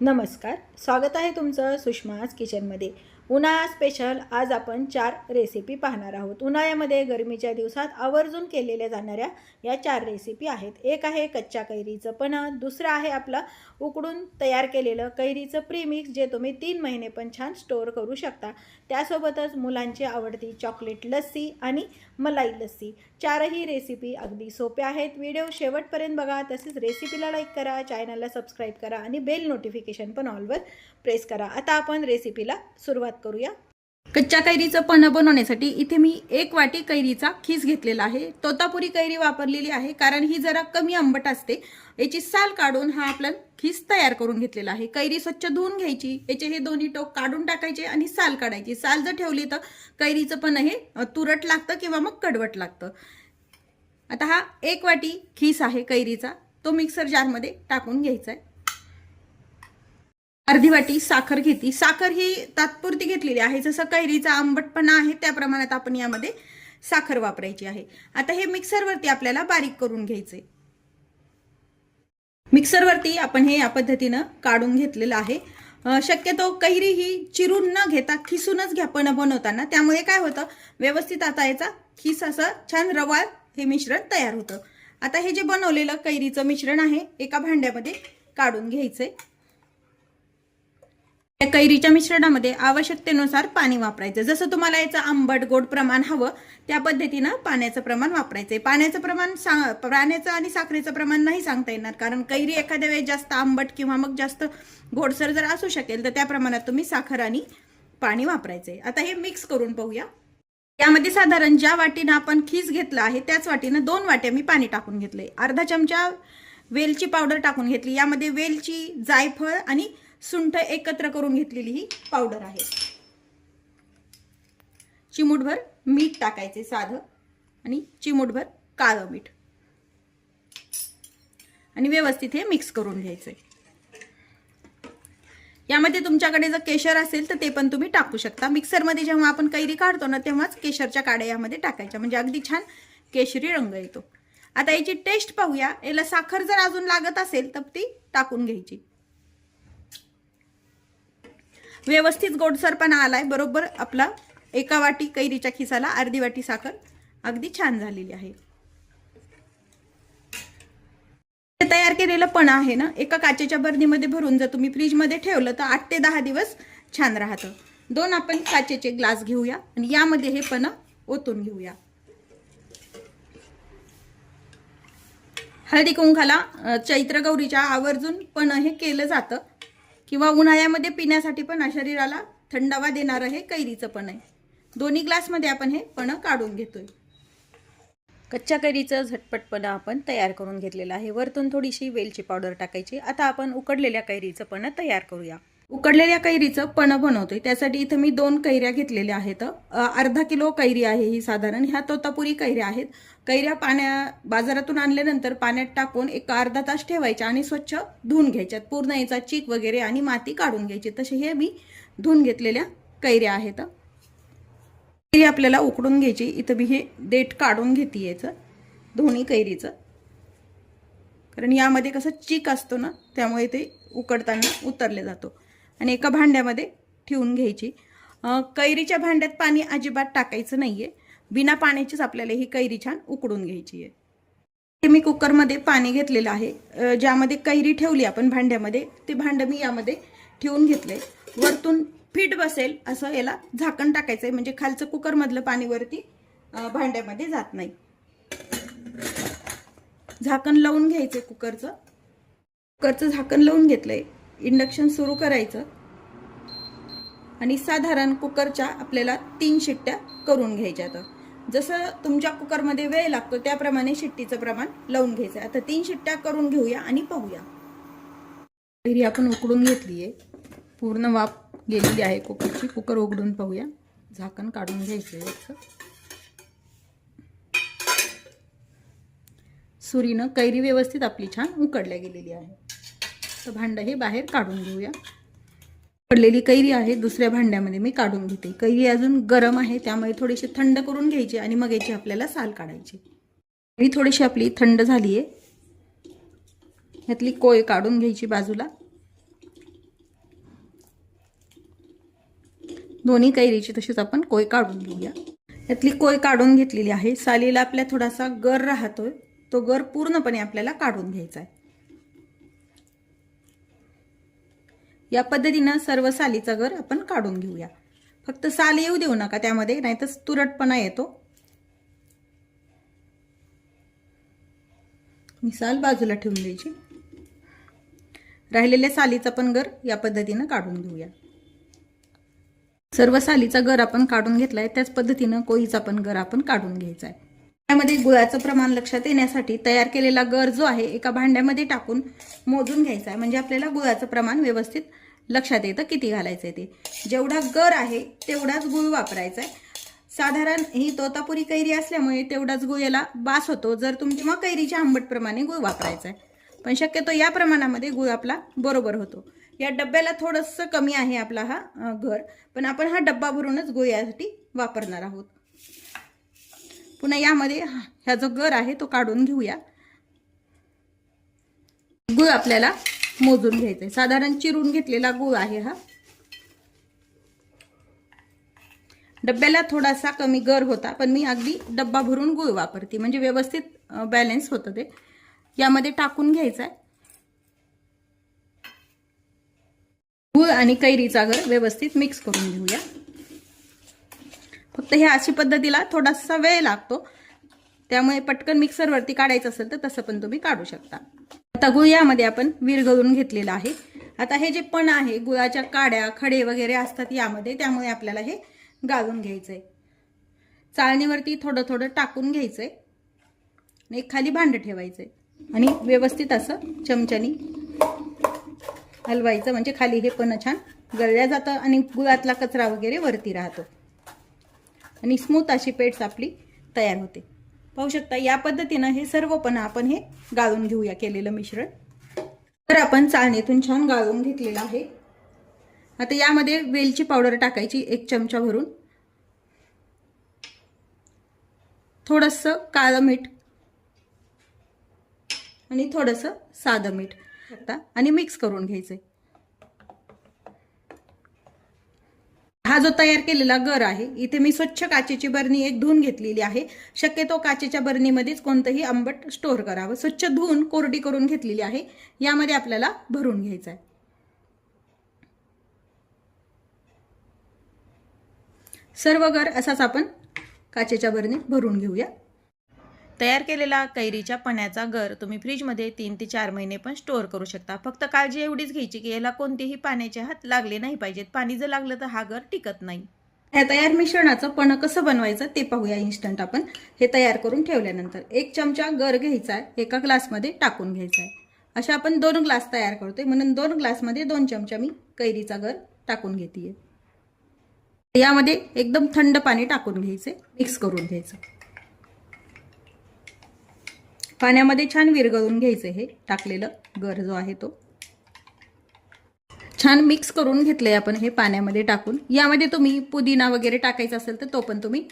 नमस्कार, स्वागत आहे तुमचं सुषमाज किचनमध्ये। उन्हाळा स्पेशल आज आपण 4 रेसिपी पाहणार आहोत। उन्हाळ्यामध्ये गरमीच्या दिवसात आवर्जून केलेल्या जाणाऱ्या या 4 रेसिपी आहेत। एक आहे कच्च्या कैरीचं पन्ह, दुसरं आहे आपलं उकडून तयार केलेलं कैरीचं प्रीमिक्स जे तुम्ही 3 महिने पण छान स्टोअर करू शकता। त्यासोबतच मुलांची आवडती चॉकलेट लस्सी आणि मलाई लस्सी। चारही रेसिपी अगदी सोप्या आहेत। व्हिडिओ शेवटपर्यंत बघा, तसेच रेसिपीला लाईक करा, चॅनलला सबस्क्राइब करा आणि बेल नोटिफिकेशन पण ऑलवर प्रेस करा। आता आपण रेसिपीला सुरुवात करूया। कच्च्या कैरीचं पन्ह बनवण्यासाठी इथे मी 1 वाटी कैरीचा खीस घेतलेला आहे। तोतापुरी कैरी वापरलेली आहे कारण ही जरा कमी आंबट असते। याची साल काढून हा आपला खीस तयार करून घेतलेला आहे। कैरी स्वच्छ धुवून घ्यायची, याचे हे दोन्ही टोक काढून टाकायचे आणि साल काढायची। साल जर ठेवली तर कैरीचं पन्ह हे तुरट लागतं किंवा मग कडवट लागतं। आता हा 1 वाटी खीस आहे कैरीचा, तो मिक्सर जारमध्ये टाकून घ्यायचा आहे। अर्धी वाटी साखर घेतली। साखर ही तात्पुरती घेतलेली आहे, जसं कैरीचा आंबटपणा आहे त्या प्रमाणात आपण यामध्ये साखर वापरायची आहे। आता हे मिक्सरवरती आपल्याला बारीक करून घ्यायचे। मिक्सरवरती आपण हे या पद्धतीने काढून घेतलेलं आहे। शक्यतो कैरी ही चिरून न घेता खिसूनच घ्या पन्ह बनवताना, त्यामुळे काय होतं व्यवस्थित आता याचा खीस असं छान रवाळ हे मिश्रण तयार होतं। आता हे जे बनवलेलं कैरीचं मिश्रण आहे एका भांड्यामध्ये काढून घ्यायचे। या कैरीच्या मिश्रणामध्ये आवश्यकतेनुसार पाणी वापरायचं। जसं तुम्हाला याचं आंबट गोड प्रमाण हवं त्या पद्धतीनं पाण्याचं प्रमाण वापरायचं। पाण्याचं प्रमाण पाण्याचं आणि साखरेचं प्रमाण नाही सांगता येणार, कारण कैरी एखाद्या वेळेस जास्त आंबट किंवा मग जास्त गोडसर जर असू शकेल तर त्या प्रमाणात तुम्ही साखर आणि पाणी वापरायचे। आता हे मिक्स करून पाहूया। यामध्ये साधारण ज्या वाटीनं आपण खीस घेतला आहे त्याच वाटीनं 2 वाट्या मी पाणी टाकून घेतले। अर्धा चमचा वेलची पावडर टाकून घेतली। यामध्ये वेलची, जायफळ आणि सुंठ एकत्र करून घेतलेली ही पावडर आहे। चिमूटभर मीठ टाकायचे साधं आणि चिमूटभर काळं मीठ आणि व्यवस्थित हे मिक्स करून घ्यायचे। यामध्ये तुमच्याकडे जर केशर असेल तर ते पण तुम्ही टाकू शकता। मिक्सरमध्ये जेव्हा आपण कैरी काढतो ना तेव्हाच केशरच्या काड्या यामध्ये टाकायच्या, म्हणजे अगदी छान केशरी रंग येतो। आता याची टेस्ट पाहूया। याला साखर जर अजून लागत असेल तर ती टाकून घ्यायची। व्यवस्थित गोडसरपणा आलाय, बरोबर आपला 1 वाटी कैरीच्या खिसाला अर्धी वाटी साखर अगदी छान झालेली आहे। तयार केलेलं पन्ह आहे ना एका काचेच्या बरणीमध्ये भरून जर तुम्ही फ्रीज मध्ये ठेवलं तर 8 ते 10 दिवस छान राहतं। 2 आपण काचेचे ग्लास घेऊया आणि यामध्ये हे पन्ह ओतून घेऊया। हळदी कुंकाला चैत्र गौरीच्या आवर्जून पन्ह हे केलं जातं किंवा उन्हाळ्यामध्ये पिण्यासाठी पण शरीराला थंडावा देणारं हे कैरीचं पन्ह आहे। दोन्ही ग्लासमध्ये आपण हे पन्ह काढून घेतोय। कच्च्या कैरीचं झटपट पन्ह आपण तयार करून घेतलेलं आहे। वरतून थोडीशी वेलची पावडर टाकायची। आता आपण उकडलेल्या कैरीचं पन्ह तयार करूया। उकडलेल्या कैरीचं पन्ह बनवतोय त्यासाठी इथं मी 2 कैऱ्या घेतलेल्या आहेत। अर्धा किलो कैरी आहे ही साधारण। ह्या तोतापुरी कैऱ्या आहेत। कैऱ्या बाजारातून आणल्यानंतर पाण्यात टाकून एक अर्धा तास ठेवायच्या आणि स्वच्छ धुवून घ्यायच्यात। पूर्ण याचा चीक वगैरे आणि माती काढून घ्यायची। तसे हे मी धुवून घेतलेल्या कैऱ्या आहेत। कैरी आपल्याला उकडून घ्यायची। इथं मी हे देठ काढून घेते याचं दोन्ही कैरीचं, कारण यामध्ये कसं चीक असतो ना त्यामुळे ते उकडताना उतरले जातो। आणि एका भांड्यामध्ये ठेवून घ्यायची। कैरीच्या भांड्यात पाणी अजिबात टाकायचं नाहीये, बिना पाण्याचीच आपल्याला ही कैरी छान उकडून घ्यायची आहे। मी कुकरमध्ये पाणी घेतलेलं आहे, ज्यामध्ये कैरी ठेवली आपण भांड्यामध्ये ते भांडं मी यामध्ये ठेवून घेतले। वरतून फिट बसेल असं याला झाकण टाकायचंय, म्हणजे खालचं कुकर मधलं पाणी वरती भांड्यामध्ये जात नाही। झाकण लावून घ्यायचे कुकरचं झाकण लावून घेतलंय। इंडक्शन सुरू करायचं आणि साधारण कुकरच्या आपल्याला 3 शिट्ट्या करून घ्यायच्या। जसं तुमच्या कुकरमध्ये वेळ लागतो त्याप्रमाणे शिट्टीचं प्रमाण लावून घ्यायचं। आता 3 शिट्ट्या करून घेऊया आणि पाहूया। कैरी आपण उकडून घेतलीये, पूर्ण वाफ गेलेली आहे कुकरची। कुकर उघडून पाहूया। झाकण काढून घ्यायचं। सुरीनं कैरी व्यवस्थित आपली छान उकडल्या गेलेली आहे। तर भांडं हे बाहेर काढून घेऊया। उकडलेली कैरी आहे दुसऱ्या भांड्यामध्ये मी काढून घेते। कैरी अजून गरम आहे त्यामुळे थोडीशी थंड करून घ्यायची आणि मग याची आपल्याला साल काढायची। कैरी थोडीशी आपली थंड झाली आहे, यातली कोय काढून घ्यायची बाजूला। दोन्ही कैरीची तशीच आपण कोय काढून घेऊया. यातली कोय काढून घेतलेली आहे. सालीला आपल्या थोडासा गर राहतोय, तो गर पूर्णपणे आपल्याला काढून घ्यायचा आहे. या पद्धतीनं सर्व सालीचा गर आपण काढून घेऊया. फक्त साल येऊ देऊ नका त्यामध्ये, नाहीतर तुरटपणा येतो. मी साल बाजूला ठेवून द्यायची. राहिलेल्या सालीचा पण गर या पद्धतीनं काढून घेऊया. सर्व सालीचा गर आपण काढून घेतलाय, त्याच पद्धतीनं कोईचा पण गर आपण काढून घ्यायचा आहे. त्यामध्ये गुळाचं प्रमाण लक्षात येण्यासाठी तयार केलेला गर जो आहे एका भांड्यामध्ये टाकून मोजून घ्यायचा आहे. म्हणजे आपल्याला गुळाचं प्रमाण व्यवस्थित लक्षात येतं किती घालायचं आहे ते. जेवढा गर आहे तेवढाच गुळ वापरायचा आहे. साधारण ही तोतापुरी कैरी असल्यामुळे तेवढाच गुळ याला बास होतो. जर तुमची मग कैरीच्या आंबट प्रमाणे गुळ वापरायचा आहे, पण शक्यतो या प्रमाणामध्ये गुळ आपला बरोबर होतो. या डब्याला थोडंसं कमी आहे आपला हा गर, पण आपण हा डब्बा भरूनच गुळ यासाठी वापरणार आहोत. पुन्हा यामध्ये हा जो गर आहे तो काढून घेऊया. गुळ आपल्याला मोजून घ्यायचा आहे. साधारण चिरून घेतलेला गुळ आहे हा. डब्याला थोडासा कमी गर होता, पण मी अगदी डब्बा भरून गुळ वापरते, म्हणजे व्यवस्थित बॅलन्स होतं ते. यामध्ये टाकून घ्यायचा आहे. गुळ आणि कैरीचा गर व्यवस्थित मिक्स करून घेऊया. फक्त ह्या अशी पद्धतीला थोडासा वेळ लागतो, त्यामुळे पटकन मिक्सरवरती काढायचं असेल तर तसं पण तुम्ही काढू शकता. आता गुळ यामध्ये आपण विरघळून घेतलेला आहे. आता हे जे पण आहे गुळाच्या काड्या खडे वगैरे असतात यामध्ये, त्यामुळे आपल्याला हे गाळून घ्यायचंय. चाळणीवरती थोडं थोडं टाकून घ्यायचंय. एक खाली भांड ठेवायचंय आणि व्यवस्थित असं चमच्यानी हलवायचं, म्हणजे खाली हे पण छान गळल्या जातं आणि गुळातला कचरा वगैरे वरती राहतो आणि स्मूथ अशी पेस्ट आपली तयार होते. पाहू शकता या पद्धतीनं हे सर्व पण आपण हे गाळून घेऊया केलेलं मिश्रण. तर आपण चाळणीतून छान गाळून घेतलेलं आहे. आता यामध्ये वेलची पावडर टाकायची 1 चमचा भरून, थोडंसं काळं मीठ आणि थोडंसं साधं मीठ आणि मिक्स करून घ्यायचंय. हा जो तयार केलेला गर आहे, इथे मी स्वच्छ काचेची बरणी एक धुवून घेतलेली आहे. शक्यतो काचेच्या बरणीमध्येच कोणतंही आंबट स्टोअर करावं. स्वच्छ धुवून कोरडी करून घेतलेली आहे. यामध्ये आपल्याला भरून घ्यायचं आहे. सर्व गर असाच आपण काचेच्या बरणीत भरून घेऊया. तयार केलेला कैरीच्या पण्याचा गर तुम्ही फ्रीजमध्ये 3 ते 4 महिने पण स्टोअर करू शकता. फक्त काळजी एवढीच घ्यायची की याला कोणतेही पाण्याचे हात लागले नाही पाहिजेत. पाणी जर लागलं तर हा गर टिकत नाही. या तयार मिश्रणाचं पण कसं बनवायचं ते पाहूया इन्स्टंट. आपण हे तयार करून ठेवल्यानंतर 1 चमचा गर घ्यायचा आहे, एका ग्लासमध्ये टाकून घ्यायचा आहे. अशा आपण 2 ग्लास तयार करतोय, म्हणून 2 ग्लासमध्ये 2 चमचा मी कैरीचा गर टाकून घेतेय. यामध्ये एकदम थंड पाणी टाकून घ्यायचे, मिक्स करून घ्यायचं. पाण्यामध्ये छान विरघळून घ्यायचं. हे टाकलेलं गर जो आहे तो छान मिक्स करून घेतलंय आपण हे पाण्यामध्ये टाकून. यामध्ये तुम्ही पुदिना वगैरे टाकायचा असेल तर तो पण तुम्ही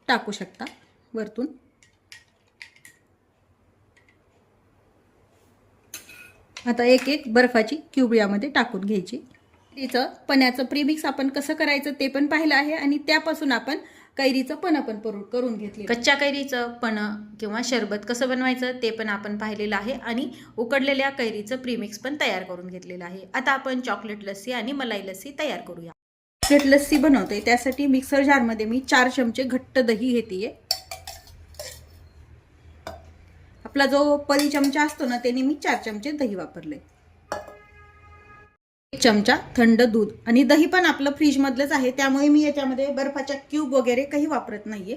टाकू शकता वरतून. आता एक बर्फाची क्यूब यामध्ये टाकून घ्यायची. कैरीचं पण्याचं प्रीमिक्स आपण कसं करायचं ते पण पाहिलं आहे आणि त्यापासून आपण कैरीचं पण आपण करून घेतले. कच्च्या कैरीचं पण किंवा शरबत कसं बनवायचं ते पण आपण पाहिलेलं आहे आणि उकडलेल्या कैरीचं प्रीमिक्स पण तयार करून घेतलेलं आहे. आता आपण चॉकलेट लस्सी आणि मलाई लस्सी तयार करूया. चॉकलेट लस्सी बनवते त्यासाठी मिक्सर जारमध्ये मी 4 चमचे घट्ट दही घेतेय. आपला जो परी चमचा असतो ना त्याने मी 4 चमचे दही वापरले. 1 चमचा थंड दूध आणि दही पण आपलं फ्रीज मधलंच आहे, त्यामुळे मी याच्यामध्ये बर्फाच्या क्यूब वगैरे काही वापरत नाहीये.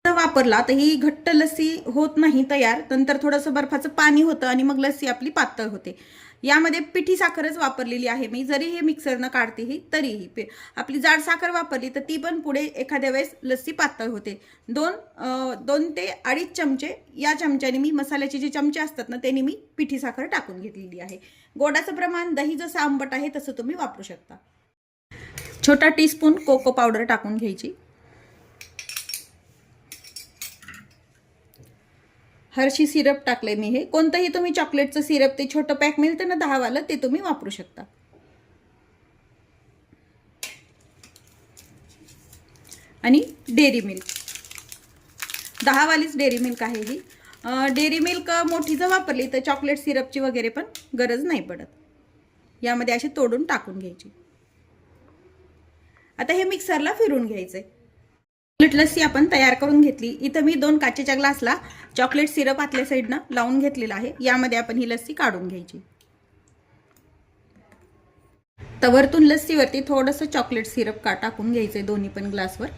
वापरला तर ही घट्ट लस्सी होत नाही तयार, नंतर थोडंसं बर्फाचं पाणी होतं आणि मग लस्सी आपली पातळ होते. यामध्ये पिठी साखरच वापरलेली आहे मी. जरी हे मिक्सरनं काढते ही तरीही आपली जाड साखर वापरली तर ती पण पुढे एखाद्या वेळेस लस्सी पातळ होते. 2 ते 2.5 चमचे या चमच्याने मी मसाल्याचे जे चमचे असतात ना त्यांनी मी पिठी साखर टाकून घेतलेली आहे. गोडाचं प्रमाण दही जसं आंबट आहे तसं तुम्ही वापरू शकता. छोटा टीस्पून कोको पावडर टाकून घ्यायची. हर्षी सिरप टाकले मी. हे कोणतंही तुम्ही चॉकलेटचं सिरप ते छोटं पॅक मिळतं ना 10 वालं ते तुम्ही वापरू शकता. आणि डेअरी मिल्क, 10 वालीच डेअरी मिल्क आहे ही. डेअरी मिल्क मोठी जर वापरली तर चॉकलेट सिरपची वगैरे पण गरज नाही पडत. यामध्ये अशी तोडून टाकून घ्यायची. आता हे मिक्सरला फिरून घ्यायचंय. चॉकलेट लस्सी आपण तयार करून घेतली. इथं मी 2 काचेच्या ग्लासला चॉकलेट सिरप आतल्या साईडनं लावून घेतलेला आहे. यामध्ये आपण ही लस्सी काढून घ्यायची. तर वरतून लस्सीवरती थोडंसं चॉकलेट सिरप टाकून घ्यायचंय दोन्ही पण ग्लासवर.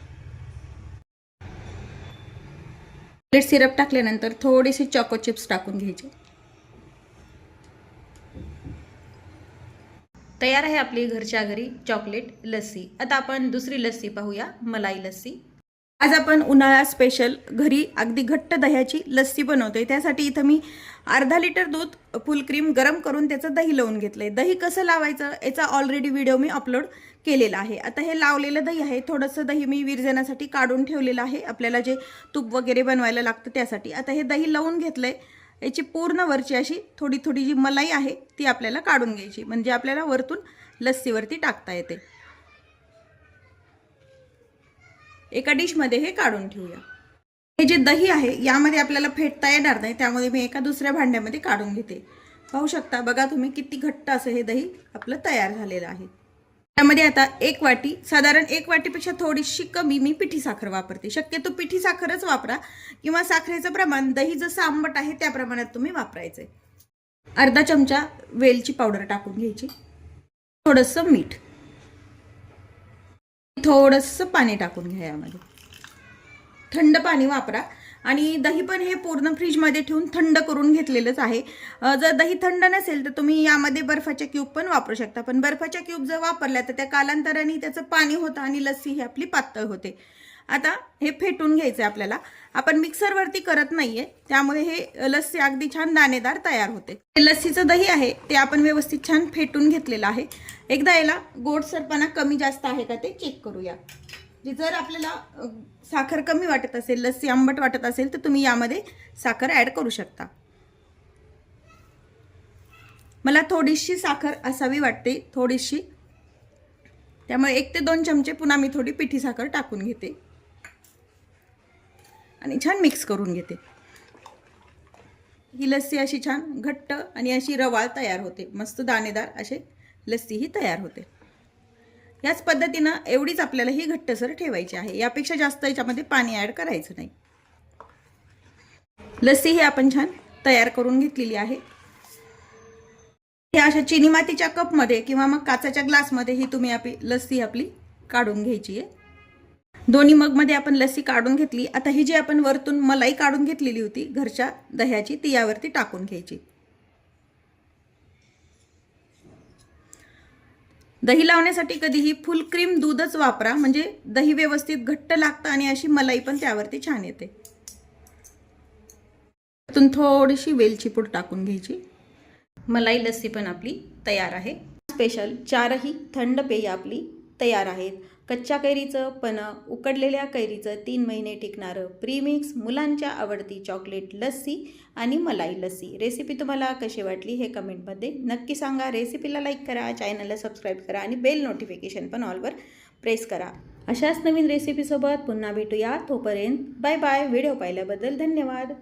चॉकलेट सिरप टाकल्यानंतर थोडेसे चॉको चिप्स टाकून घ्यायचे. तयार आहे आपली घरच्या घरी चॉकलेट लस्सी. आता आपण दुसरी लस्सी पाहूया, मलाई लस्सी. आज आपण उन्हाळा स्पेशल घरी अगदी घट्ट दह्याची लस्सी बनवतोय. त्यासाठी इथं मी अर्धा लिटर दूध फुल क्रीम गरम करून त्याचं दही लावून घेतलंय. दही कसं लावायचं याचा ऑलरेडी व्हिडिओ मी अपलोड केलेला आहे. आता हे लावलेलं दही आहे. थोडंसं दही मी विरजण्यासाठी काढून ठेवलेलं आहे, आपल्याला जे तूप वगैरे बनवायला लागतं त्यासाठी. आता हे दही लावून घेतलंय. याची पूर्ण वरची अशी थोडी थोडी जी मलाई आहे ती आपल्याला काढून घ्यायची, म्हणजे आपल्याला वरतून लस्सीवरती टाकता येते. एका डिशमध्ये हे काढून ठेवूया. हे जे दही आहे यामध्ये आपल्याला फेटता येणार नाही, त्यामुळे मी एका दुसऱ्या भांड्यामध्ये काढून घेते. पाहू शकता, बघा तुम्ही किती घट्ट असं हे दही आपलं तयार झालेलं आहे. त्यामध्ये आता 1 वाटी, साधारण 1 वाटीपेक्षा थोडीशी कमी मी पिठी साखर वापरते. शक्यतो पिठी साखरच वापरा किंवा साखरेचं प्रमाण दही जसं आंबट आहे त्या प्रमाणात तुम्ही वापरायचंय. अर्धा चमचा वेलची पावडर टाकून घ्यायची. थोडंसं मीठ, थोडंसं पाणी टाकून घ्या. यामध्ये थंड पाणी वापरा. आणि दही पण हे पूर्ण फ्रीजमध्ये ठेवून थंड करून घेतलेलंच आहे. जर दही थंड नसेल तर तुम्ही यामध्ये बर्फाच्या क्यूब पण वापरू शकता, पण बर्फाच्या क्यूब जर वापरल्या तर त्या कालांतराने त्याचं पाणी होतं आणि लस्सी ही आपली पातळ होते. आता हे फेटून घ्यायचं आहे आपल्याला. आपण मिक्सरवरती करत नाहीये, त्यामुळे हे लस्सी अगदी छान दाणेदार तयार होते. हे लस्सीचं दही आहे ते आपण व्यवस्थित छान फेटून घेतलेलं आहे. एकदा याला गोडसरपणा कमी जास्त आहे का ते चेक करूया. जर आपल्याला साखर कमी वाटत असेल, लस्सी आंबट वाटत असेल तर तुम्ही यामध्ये साखर ॲड करू शकता. मला थोडीशी साखर असावी वाटते, थोडीशी, त्यामुळे 1 ते 2 चमचे पुन्हा मी थोडी पिठी साखर टाकून घेते आणि छान मिक्स करून घेते. ही लस्सी अशी छान घट्ट आणि अशी रवाळ तयार होते. मस्त दाणेदार असे लस्सी ही तयार होते. याच पद्धतीनं एवढीच आपल्याला ही घट्टसर ठेवायची आहे. यापेक्षा जास्त याच्यामध्ये पाणी ॲड करायचं नाही. लस्सी ही आपण छान तयार करून घेतलेली आहे. हे अशा चिनी मातीच्या कपमध्ये किंवा मग काचेच्या ग्लासमध्ये ही तुम्ही आपली लस्सी काढून घ्यायची आहे. दोन्ही मगमध्ये आपण लस्सी काढून घेतली. आता ही जी आपण वरतून मलाई काढून घेतलेली होती घरच्या दह्याची ती यावरती टाकून घ्यायची. दही लावण्यासाठी कधीही फुल क्रीम दूधच वापरा, म्हणजे दही व्यवस्थित घट्ट लागतं आणि अशी मलाई पण त्यावरती छान येते. त्यातून थोडीशी वेलची पूड टाकून घ्यायची. मलाई लस्सी पण आपली तयार आहे. स्पेशल 4ही थंड पेय आपली तयार आहेत. कच्च्या कैरीचं पण उकडलेल्या कैरीचं 3 महिने टिकणारं प्रीमिक्स, मुलांच्या आवडती चॉकलेट लस्सी आणि मलाई लस्सी. रेसिपी तुम्हाला कशी वाटली हे कमेंटमध्ये नक्की सांगा. रेसिपीला लाईक करा, चॅनलला सबस्क्राईब करा आणि बेल नोटिफिकेशन पण ऑलवर प्रेस करा. अशाच नवीन रेसिपीसोबत पुन्हा भेटूया. तोपर्यंत बाय बाय. व्हिडिओ पाहिल्याबद्दल धन्यवाद.